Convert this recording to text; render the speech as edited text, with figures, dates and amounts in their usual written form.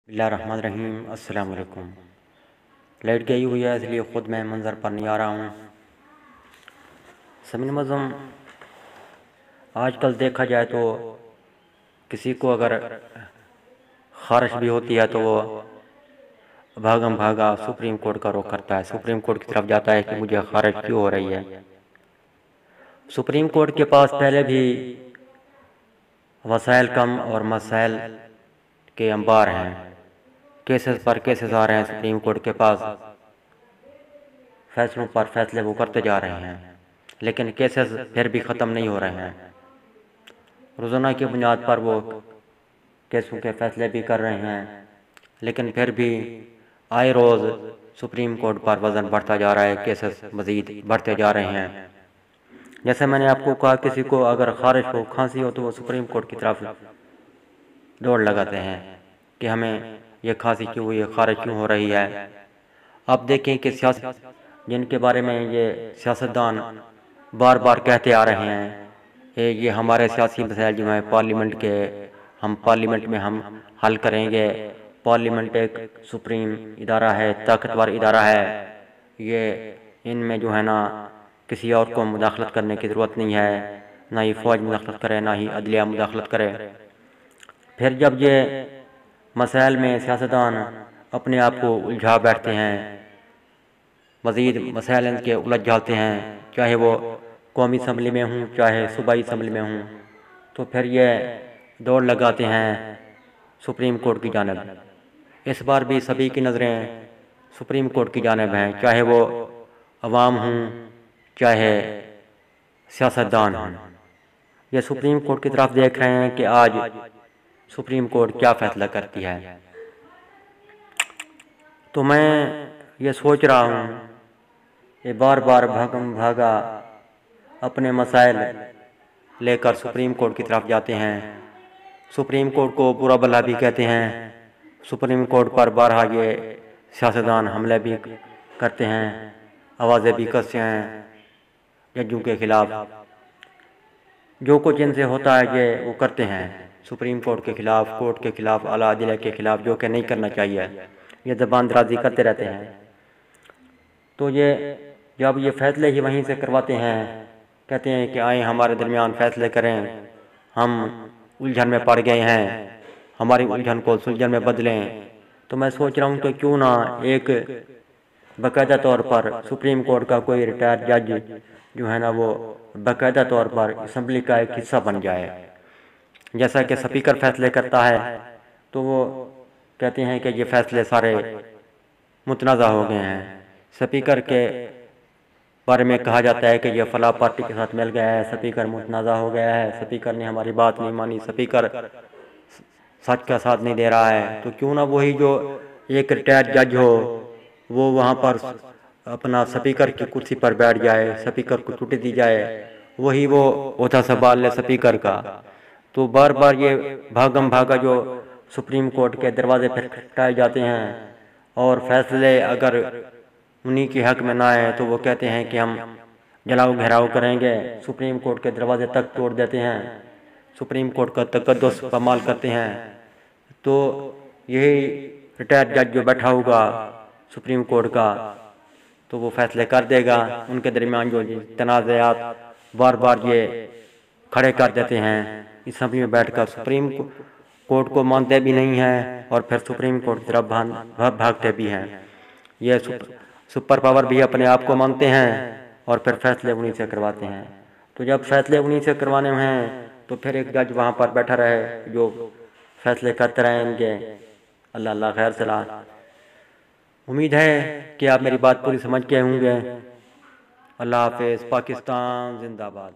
بسم اللہ الرحمن الرحیم۔ السلام علیکم۔ لائٹ گئی ہوئی ہے اس لیے خود میں منظر پر نہیں آ رہا ہوں۔ سمن مظم آج کل دیکھا جائے تو کسی کو اگر خارش بھی ہوتی ہے تو وہ بھاگم بھاگا سپریم کورٹ کا رخ کرتا ہے، سپریم کورٹ کی طرف جاتا ہے کہ مجھے خارش کیوں ہو رہی ہے۔ سپریم کورٹ کے پاس پہلے بھی وسائل کم اور مسائل کے انبار ہیں، کیسز پر کیسز آ رہے ہیں سپریم کورٹ کے پاس، فیصلوں پر فیصلے وہ کرتے جا رہے ہیں، لیکن کیسز پھر بھی ختم نہیں ہو رہے ہیں۔ روزانہ کی بنیاد پر وہ کیسوں کے فیصلے بھی کر رہے ہیں، لیکن پھر بھی آئے روز سپریم کورٹ پر وزن بڑھتا جا رہا ہے، کیسز مزید بڑھتے جا رہے ہیں۔ جیسے میں نے آپ کو کہا، کسی کو اگر خارش ہو، کھانسی ہو تو وہ سپریم کورٹ کی طرف دوڑ لگاتے ہیں کہ ہمیں یہ کھانسی کیوں ہوئی ہے، خارش کیوں ہو رہی ہے۔ آپ دیکھیں کہ جن کے بارے میں یہ سیاستدان بار بار کہتے آ رہے ہیں کہ یہ ہمارے سیاسی مسائل جو ہیں پارلیمنٹ کے، ہم پارلیمنٹ میں ہم حل کریں گے، پارلیمنٹ ایک سپریم ادارہ ہے، طاقتور ادارہ ہے، یہ ان میں جو ہے نا کسی اور کو مداخلت کرنے کی ضرورت نہیں ہے، نہ ہی فوج مداخلت کرے نہ ہی عدلیہ مداخلت کرے۔ پھر جب یہ مسائل میں سیاستدان اپنے آپ کو الجھا بیٹھتے ہیں، مزید مسائل ان کے الجھ جاتے ہیں، چاہے وہ قومی اسمبلی میں ہوں چاہے صوبائی اسمبلی میں ہوں، تو پھر یہ دوڑ لگاتے ہیں سپریم کورٹ کی جانب۔ اس بار بھی سبھی کی نظریں سپریم کورٹ کی جانب ہیں، چاہے وہ عوام ہوں چاہے سیاستدان ہوں، یہ سپریم کورٹ کی طرف دیکھ رہے ہیں کہ آج سپریم کورٹ کیا فیصلہ کرتی ہے۔ تو میں یہ سوچ رہا ہوں کہ بار بار بھاگم بھاگا اپنے مسائل لے کر سپریم کورٹ کی طرف جاتے ہیں، سپریم کورٹ کو برا بھلا بھی کہتے ہیں، سپریم کورٹ پر بارہا یہ سیاستدان حملے بھی کرتے ہیں، آوازیں بھی کستے ہیں ججوں کے خلاف، جو کچھ ان سے ہوتا ہے یہ وہ کرتے ہیں سپریم کورٹ کے خلاف، کورٹ کے خلاف، اعلیٰ عدلیہ کے خلاف، جو کہ نہیں کرنا چاہیے، یہ زبان درازی کرتے رہتے ہیں۔ تو یہ جب یہ فیصلے ہی وہیں سے کرواتے ہیں، کہتے ہیں کہ آئیں ہمارے درمیان فیصلے کریں، ہم الجھن میں پڑ گئے ہیں، ہماری الجھن کو سلجھن میں بدلیں، تو میں سوچ رہا ہوں کہ کیوں نہ ایک باقاعدہ طور پر سپریم کورٹ کا کوئی ریٹائر جج جو ہے نا وہ باقاعدہ طور پر اسمبلی کا ایک حصہ بن جائے۔ جیسا کہ سپیکر فیصلے کرتا ہے تو وہ کہتے ہیں کہ یہ فیصلے سارے متنازع ہو گئے ہیں، سپیکر کے بارے میں کہا جاتا ہے کہ یہ فلاں پارٹی کے ساتھ مل گیا ہے، سپیکر متنازع ہو گیا ہے، سپیکر نے ہماری بات نہیں مانی، سپیکر سچ کا ساتھ نہیں دے رہا ہے، تو کیوں نہ وہی جو ایک ریٹائر جج ہو وہ وہاں پر اپنا سپیکر کی کرسی پر بیٹھ جائے، سپیکر کو چھٹی دی جائے، وہی وہ عہدہ سنبھال لے سپیکر کا۔ تو بار بار یہ بھاگم بھاگا جو سپریم کورٹ کے دروازے پر کھٹکھٹائے جاتے ہیں، اور فیصلے اگر انہی کے حق میں نہ آئے تو وہ کہتے ہیں کہ ہم جلاؤ گھیراؤ کریں گے، سپریم کورٹ کے دروازے تک توڑ دیتے ہیں، سپریم کورٹ کا تقدس پامال کرتے ہیں۔ تو یہی ریٹائر جج جو بیٹھا ہوگا سپریم کورٹ کا تو وہ فیصلے کر دے گا، ان کے درمیان جو تنازعات بار بار یہ کھڑے کر دیتے ہیں، اسمبلی میں بیٹھ کر سپریم کورٹ کو مانتے بھی نہیں ہیں اور پھر سپریم کورٹ کی طرف بھاگتے بھی ہیں۔ یہ سپر پاور بھی اپنے آپ کو مانتے ہیں اور پھر فیصلے انہی سے کرواتے ہیں۔ تو جب فیصلے انہی سے کروانے ہیں تو پھر ایک جج وہاں پر بیٹھا رہے جو فیصلے کرتے رہیں ان کے۔ اللہ اللہ خیر صلاح۔ امید ہے کہ آپ میری بات پوری سمجھ کے ہوں گے۔ اللہ حافظ۔ پاکستان زندہ باد۔